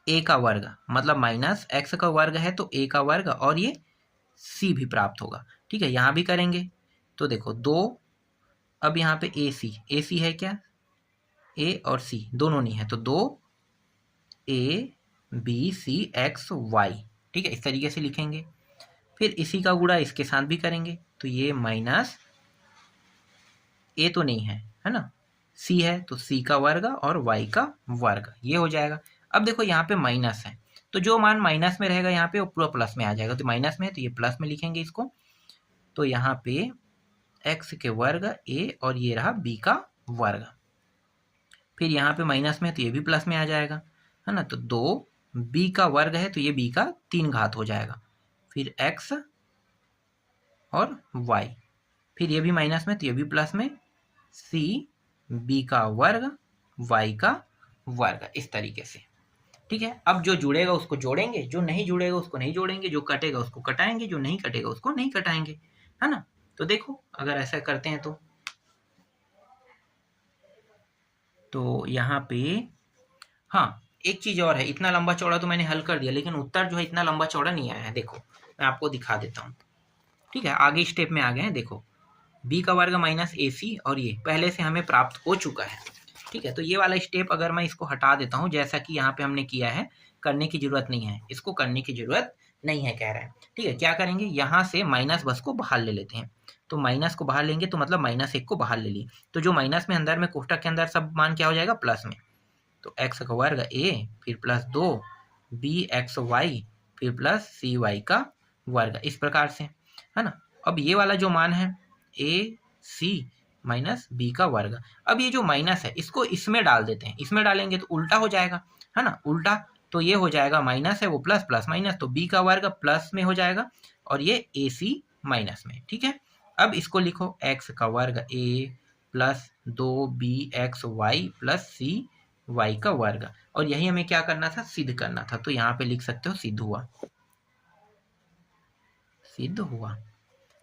ए का वर्ग, मतलब माइनस एक्स का वर्ग है तो ए का वर्ग, और ये सी भी प्राप्त होगा। ठीक है, यहाँ भी करेंगे तो देखो 2, अब यहाँ पे ए सी है क्या, ए और सी दोनों नहीं है, तो 2 a b c x y. ठीक है, इस तरीके से लिखेंगे। फिर इसी का गुणा इसके साथ भी करेंगे तो ये माइनस ए तो नहीं है ना, सी है तो सी का वर्ग और वाई का वर्ग, ये हो जाएगा। अब देखो यहाँ पे माइनस है तो जो मान माइनस में रहेगा यहाँ पे वो पूरा प्लस में आ जाएगा, तो माइनस में है तो ये प्लस में लिखेंगे इसको। तो यहाँ पे एक्स के वर्ग ए और ये रहा बी का वर्ग। फिर यहाँ पे माइनस में है तो ये भी प्लस में आ जाएगा, है ना, तो 2 बी का वर्ग है तो ये बी का 3 घात हो जाएगा। फिर एक्स और वाई, फिर ये भी माइनस में तो ये भी प्लस में, सी बी का वर्ग वाई का वर्ग, इस तरीके से। ठीक है, अब जो जुड़ेगा उसको जोड़ेंगे, जो नहीं जुड़ेगा उसको नहीं जोड़ेंगे, जो कटेगा उसको कटाएंगे, जो नहीं कटेगा उसको नहीं कटाएंगे, है ना। तो देखो अगर ऐसा करते हैं तो यहाँ पे हाँ एक चीज और है, इतना लंबा चौड़ा तो मैंने हल कर दिया लेकिन उत्तर जो है इतना लंबा चौड़ा नहीं आया है। देखो मैं आपको दिखा देता हूँ। ठीक है, आगे स्टेप में आ गए हैं। देखो बी का वर्ग माइनस ए सी, और ये पहले से हमें प्राप्त हो चुका है। ठीक है, तो ये वाला स्टेप अगर मैं इसको हटा देता हूँ जैसा कि यहाँ पे हमने किया है, करने की जरूरत नहीं है, इसको करने की जरूरत नहीं है कह रहे हैं। ठीक है, क्या करेंगे, यहाँ से माइनस बस को बाहर ले लेते हैं। तो माइनस को बाहर लेंगे तो मतलब -1 को बाहर ले लिए, तो जो माइनस में अंदर में कोष्टक के अंदर सब मान क्या हो जाएगा, प्लस में। तो एक्स का वर्ग ए, फिर प्लस 2 बी एक्स वाई, फिर प्लस सी वाई का वर्ग, इस प्रकार से, है ना। अब ये वाला जो मान है ए सी माइनस बी का वर्ग, अब ये जो माइनस है इसको इसमें डाल देते हैं, इसमें डालेंगे तो उल्टा हो जाएगा, है ना, उल्टा। तो ये हो जाएगा माइनस है वो प्लस, प्लस माइनस, तो बी का वर्ग प्लस में हो जाएगा और ये ए सी माइनस में। ठीक है, अब इसको लिखो एक्स का वर्ग a plus 2 b x y plus c y का वर्ग, और यही हमें क्या करना था, सिद्ध करना था। तो यहाँ पे लिख सकते हो सिद्ध हुआ, सिद्ध हुआ।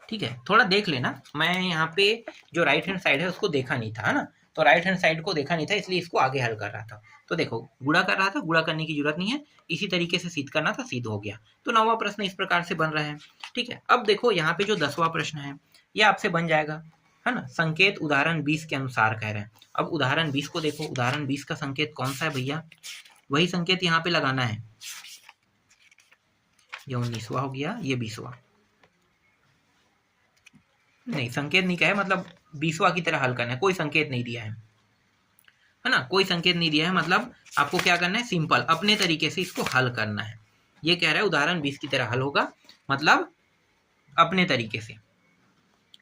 ठीक है, थोड़ा देख लेना, मैं यहाँ पे जो राइट हैंड साइड है उसको देखा नहीं था, है ना, तो राइट हैंड साइड को देखा नहीं था इसलिए इसको आगे हल कर रहा था। तो देखो गुणा कर रहा था, गुणा करने की जरूरत नहीं है, इसी तरीके से सिद्ध करना था, सिद्ध हो गया। तो 9वां प्रश्न इस प्रकार से बन रहा है। ठीक है, अब देखो यहाँ पे जो 10वां प्रश्न है ये आपसे बन जाएगा, है ना। संकेत उदाहरण 20 के अनुसार कह रहे हैं। अब उदाहरण 20 को देखो, उदाहरण 20 का संकेत कौन सा है भैया, वही संकेत यहाँ पे लगाना है। ये 19वां हो गया, ये 20वां नहीं, संकेत नहीं कहा है, मतलब 20वां की तरह हल करना है, कोई संकेत नहीं दिया है ना, कोई संकेत नहीं दिया है, मतलब आपको क्या करना है, सिंपल अपने तरीके से इसको हल करना है। ये कह रहा है उदाहरण 20 की तरह हल होगा, मतलब अपने तरीके से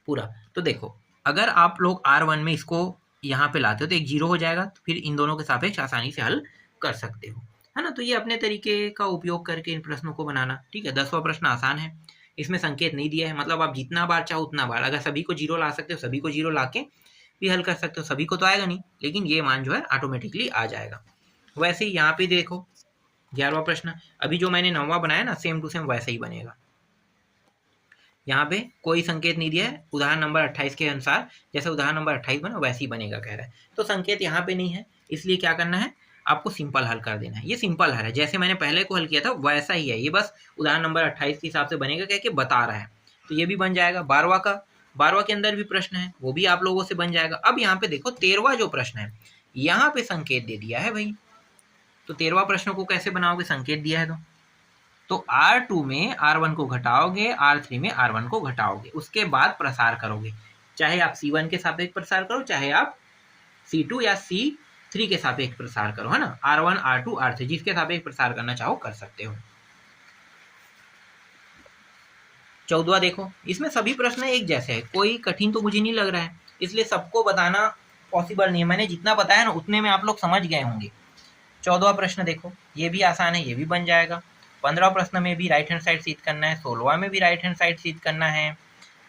पूरा। तो देखो अगर आप लोग R1 में इसको यहाँ पे लाते हो तो एक 0 हो जाएगा, तो फिर इन दोनों के सापेक्ष आसानी से हल कर सकते हो, है ना। तो ये अपने तरीके का उपयोग करके इन प्रश्नों को बनाना। ठीक है, 10वां प्रश्न आसान है, इसमें संकेत नहीं दिया है, मतलब आप जितना बार चाहो उतना बार, अगर सभी को 0 ला सकते हो सभी को 0 ला के भी हल कर सकते हो, सभी को तो आएगा नहीं लेकिन ये मान जो है ऑटोमेटिकली आ जाएगा। वैसे ही यहाँ पे देखो 11वां प्रश्न, अभी जो मैंने 9वां बनाया ना सेम टू सेम वैसे ही बनेगा। यहाँ पे कोई संकेत नहीं दिया है, उदाहरण नंबर 28 के अनुसार जैसे उदाहरण नंबर 28 बना वैसे ही बनेगा कह रहा है। तो संकेत यहाँ पे नहीं है, इसलिए क्या करना है, आपको सिंपल हल कर देना है। ये सिंपल हल है, जैसे मैंने पहले को हल किया था वैसा ही है, ये बस उदाहरण नंबर 28 के हिसाब से बनेगा कह के बता रहा है। तो ये भी बन जाएगा। 12वां के अंदर भी प्रश्न है, वो भी आप लोगों से बन जाएगा। अब यहाँ पे देखो 13वां जो प्रश्न है यहाँ पे संकेत दे दिया है भाई, तो 13वां प्रश्न को कैसे बनाओगे, संकेत दिया है तो R2 में R1 को घटाओगे, R3 में R1 को घटाओगे, उसके बाद प्रसार करोगे, चाहे आप C1 के सापेक्ष प्रसार करो, चाहे आप C2 या C3 के सापेक्ष प्रसार करो, है ना। R1 R2 R3 जिसके सापेक्ष प्रसार करना चाहो कर सकते हो। 14वां देखो, इसमें सभी प्रश्न एक जैसे है, कोई कठिन तो मुझे नहीं लग रहा है, इसलिए सबको बताना पॉसिबल नहीं है। मैंने जितना बताया ना उतने में आप लोग समझ गए होंगे। 14वां प्रश्न देखो, ये भी आसान है, ये भी बन जाएगा। 15वां प्रश्न में भी राइट हैंड साइड सिद्ध करना है, 16वां में भी राइट हैंड साइड सिद्ध करना है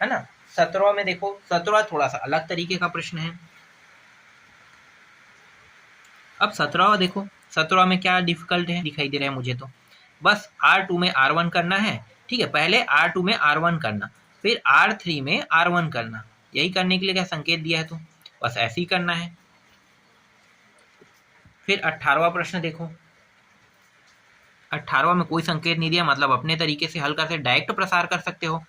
ना। 17वां में देखो, 17वां थोड़ा सा अलग तरीके का प्रश्न है। अब 17वां देखो, 17वां में क्या डिफिकल्ट है दिखाई दे रहा है मुझे, तो बस R2 में R1 करना है। ठीक है, पहले R2 में R1 करना, फिर R3 में R1 करना, यही करने के लिए क्या संकेत दिया है, तो बस ऐसे ही करना है। फिर 18वां प्रश्न देखो। 18वां में कोई संकेत नहीं दिया, मतलब अपने तरीके से हल कर सकते, डायरेक्ट प्रसार कर सकते हो,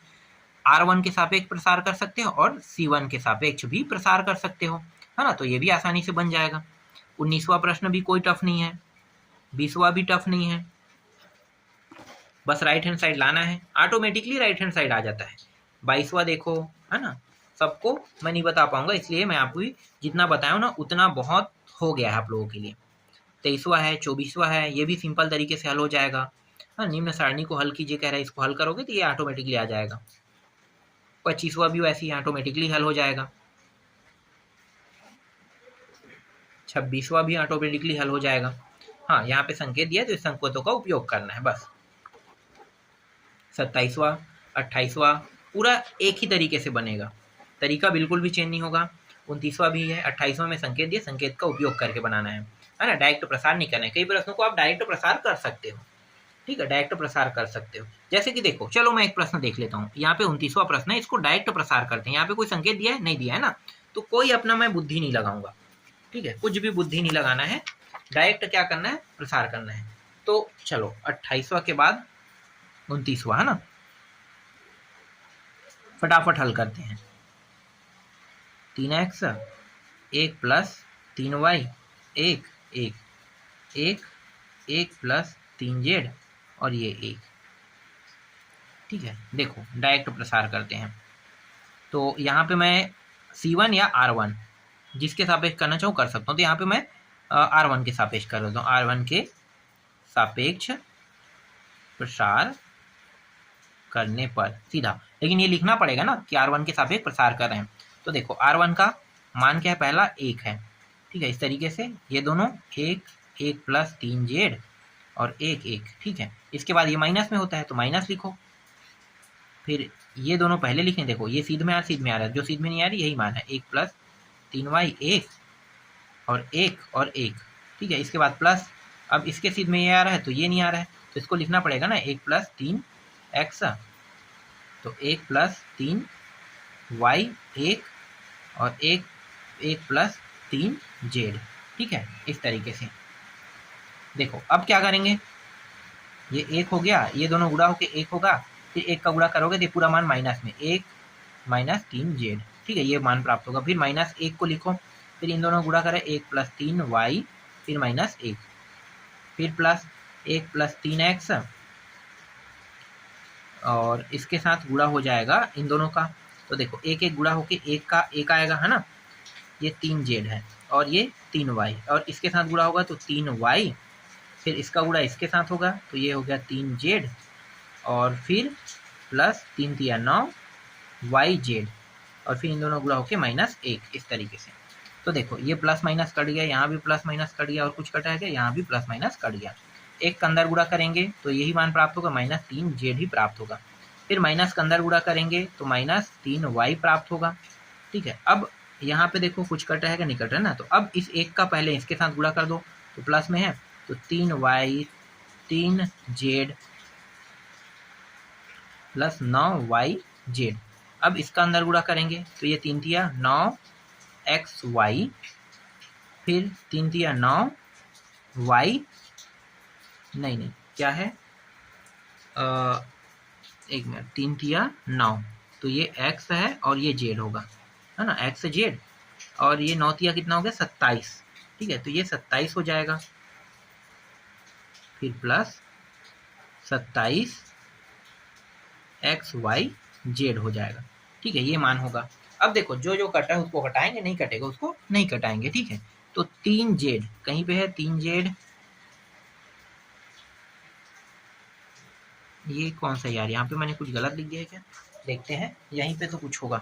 R1 के सापेक्ष प्रसार कर सकते हो और C1 के सापेक्ष भी प्रसार कर सकते हो, है ना। तो ये भी आसानी से बन जाएगा। 19वां प्रश्न भी कोई टफ नहीं है, 20वां भी टफ नहीं है, बस राइट हैंड साइड लाना है, ऑटोमेटिकली राइट हैंड साइड आ जाता है। 22वां देखो, है ना। सबको मैं नहीं बता पाऊंगा, इसलिए मैं आपको जितना बताया ना उतना बहुत हो गया है आप लोगों के लिए। 23वां है, 24वां है, ये भी सिंपल तरीके से हल हो जाएगा। हाँ, निम्न सारणी को हल कीजिए कह रहा है, इसको हल करोगे तो ये ऑटोमेटिकली आ जाएगा। 25वां भी वैसे ही ऑटोमेटिकली हल हो जाएगा। 26वां भी ऑटोमेटिकली हल हो जाएगा। हाँ, यहाँ पे संकेत दिया तो इस संकेतों का उपयोग करना है बस। 27वां, 28वां पूरा एक ही तरीके से बनेगा, तरीका बिल्कुल भी चेंज नहीं होगा। 29वां भी है, 28वां में संकेत दिया, संकेत का उपयोग करके बनाना है ना। डायरेक्ट प्रसार नहीं करना है। कई प्रश्नों को आप डायरेक्ट प्रसार कर सकते हो, ठीक है, डायरेक्ट प्रसार कर सकते हो। जैसे कि देखो, चलो मैं एक प्रश्न देख लेता हूँ। यहाँ पे 29वां प्रश्न है, इसको डायरेक्ट प्रसार करते हैं। यहाँ पे कोई संकेत दिया है, नहीं दिया है ना, तो कोई अपना मैं बुद्धि नहीं लगाऊंगा, ठीक है, कुछ भी बुद्धि नहीं लगाना है, डायरेक्ट क्या करना है, प्रसार करना है। तो चलो 28वां के बाद 29वां, है ना, फटाफट हल करते हैं। 3x 1 plus 3y 1 1 1 1 plus 3z और ये 1, ठीक है। देखो डायरेक्ट प्रसार करते हैं, तो यहाँ पे मैं C1 या R1 जिसके सापेक्ष करना चाहूँ कर सकता हूँ। तो यहाँ पे मैं R1 के सापेक्ष कर देता हूँ, R1 के सापेक्ष प्रसार करने पर सीधा, लेकिन ये लिखना पड़ेगा ना कि R1 के सापेक्ष प्रसार कर रहे हैं। तो देखो R1 का मान क्या है, पहला 1 है, ठीक है, इस तरीके से ये दोनों 1 1 प्लस 3z और 1 1, ठीक है। इसके बाद ये माइनस में होता है तो माइनस लिखो, फिर ये दोनों पहले लिखें। देखो ये सीध में आ रहा है, जो सीध में नहीं आ रही यही मान है, 1 प्लस 3y 1 और 1, ठीक है। इसके बाद प्लस, अब इसके सीध में ये आ रहा है तो ये नहीं आ रहा है, तो इसको लिखना पड़ेगा ना 1 प्लस 3x, तो 1 प्लस 3y 1 और 1 प्लस 3z, ठीक है, इस तरीके से। देखो अब क्या करेंगे, ये 1 हो गया, ये दोनों गुणा होके 1 होगा, फिर 1 का गुणा करोगे तो पूरा मान माइनस में 1 माइनस 3z, ठीक है, ये मान प्राप्त होगा। फिर माइनस 1 को लिखो, फिर इन दोनों गुणा करें 1 प्लस 3y फिर माइनस 1, फिर प्लस 1 प्लस 3x और इसके साथ गुणा हो जाएगा इन दोनों का। तो देखो 1 1 गुणा होके 1 का 1 आएगा, है ना, ये 3z है और ये 3y और इसके साथ गुणा होगा तो 3y, फिर इसका गुणा इसके साथ होगा तो ये हो गया 3z और फिर प्लस 3 3 9 yz और फिर इन दोनों गुणा होके माइनस 1, इस तरीके से। तो देखो ये प्लस माइनस कट गया, यहाँ भी प्लस माइनस कट गया और कुछ कटा है, यहाँ भी प्लस माइनस कट गया। एक का अंदर गुणा करेंगे तो यही मान प्राप्त होगा, माइनस 3z ही प्राप्त होगा। फिर माइनस का अंदर गुणा करेंगे तो माइनस 3y प्राप्त होगा, ठीक है। अब यहाँ पे देखो कुछ कट रहेगा, नहीं कट रहा ना, तो अब इस 1 का पहले इसके साथ गुणा कर दो तो प्लस में है, तो 3y 3z प्लस 9yz। अब इसका अंदर गुणा करेंगे तो ये 3 तिया 9xy फिर 3 तिया 9y, नहीं क्या है, एक मिनट, 3 तिया 9, तो ये x है और ये z होगा, है ना, x z और ये 9 तिया कितना हो गया 27, ठीक है, तो ये 27 हो जाएगा, फिर प्लस 27 xy z हो जाएगा, ठीक है, ये मान होगा। अब देखो जो जो कटा है उसको हटाएंगे, नहीं कटेगा उसको नहीं कटाएंगे, ठीक है। तो 3z कहीं पे है, 3z ये कौन सा यार, यहाँ पे मैंने कुछ गलत लिख दिया है क्या, देखते हैं, यहीं पे तो कुछ होगा,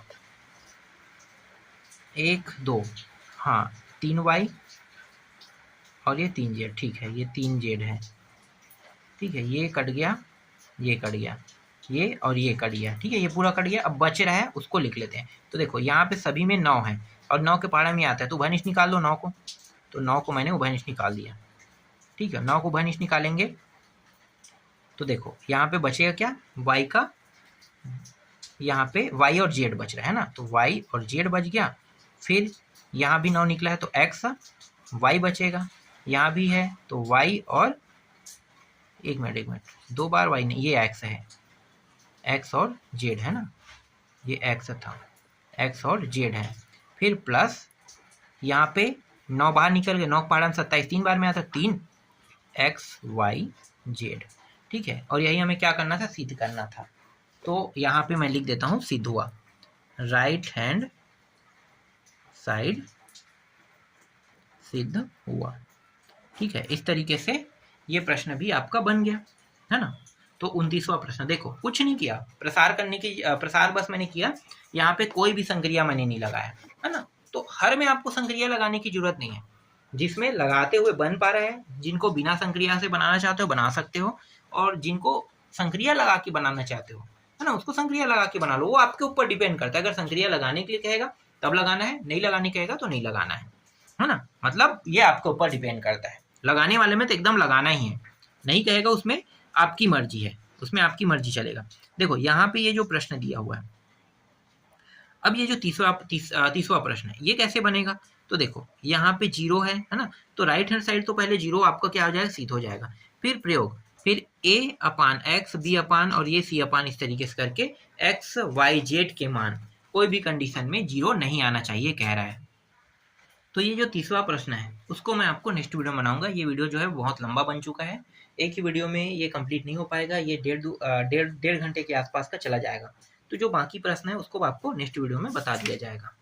1 2, हाँ 3y और ये 3z, ठीक है, ये 3z है, ठीक है, ये कट गया, ये कट गया, ये और ये कट गया, ठीक है, ये पूरा कट गया। अब बच रहा है उसको लिख लेते हैं। तो देखो यहाँ पे सभी में 9 है और 9 के पहाड़ा में आता है तो उभयनिष्ठ निकाल दो 9 को, तो 9 को मैंने उभयनिष्ठ निकाल दिया, ठीक है। 9 को उभयनिष्ठ निकालेंगे तो देखो यहाँ पे बचेगा क्या, y का यहाँ पे y और z बच रहा है ना, तो y और z बच गया। फिर यहाँ भी 9 निकला है तो x y बचेगा, यहाँ भी है तो y और एक मिनट, 2 बार y नहीं, ये x है, x और z है ना, ये x था, x और z है। फिर प्लस यहाँ पे 9 बाहर निकल गए, 9 पारा 27, 3 बार में आता 3 x y z, ठीक है। और यही हमें क्या करना था, सिद्ध करना था। तो यहाँ पे मैं लिख देता हूँ सिद्ध हुआ, राइट हैंड साइड सिद्ध हुआ, ठीक है। इस तरीके से ये प्रश्न भी आपका बन गया, है ना। तो 29वां प्रश्न देखो, कुछ नहीं किया, प्रसार करने की प्रसार बस मैंने किया, यहाँ पे कोई भी संक्रिया मैंने नहीं लगाया, है ना। तो हर में आपको संक्रिया लगाने की जरूरत नहीं है, जिसमें लगाते हुए बन पा रहा है, जिनको बिना संक्रिया से बनाना चाहते हो बना सकते हो, और जिनको संक्रिया लगा के बनाना चाहते हो, है ना, उसको संक्रिया लगा के बना लो। वो आपके ऊपर डिपेंड करता है, अगर संक्रिया लगाने के लिए कहेगा तब लगाना है, नहीं लगाने कहेगा तो नहीं लगाना है ना। मतलब ये आपके ऊपर डिपेंड करता है, लगाने वाले में तो एकदम लगाना ही है, नहीं कहेगा उसमें आपकी मर्जी है, उसमें आपकी मर्जी चलेगा। देखो यहाँ पे ये जो प्रश्न दिया हुआ है, अब ये जो तीसवा प्रश्न है ये कैसे बनेगा, तो देखो यहाँ पे 0 है ना, तो राइट हैंड साइड तो पहले 0 आपका क्या हो जाएगा, सिद्ध हो जाएगा। फिर प्रयोग, फिर a अपान x, b अपान और ये c अपान, इस तरीके से करके x y z के मान कोई भी कंडीशन में 0 नहीं आना चाहिए कह रहा है। तो ये जो तीसरा प्रश्न है उसको मैं आपको नेक्स्ट वीडियो में बनाऊंगा। ये वीडियो जो है बहुत लंबा बन चुका है, एक ही वीडियो में ये कंप्लीट नहीं हो पाएगा, ये डेढ़ घंटे के आसपास का चला जाएगा। तो जो बाकी प्रश्न है उसको आपको नेक्स्ट वीडियो में बता दिया जाएगा।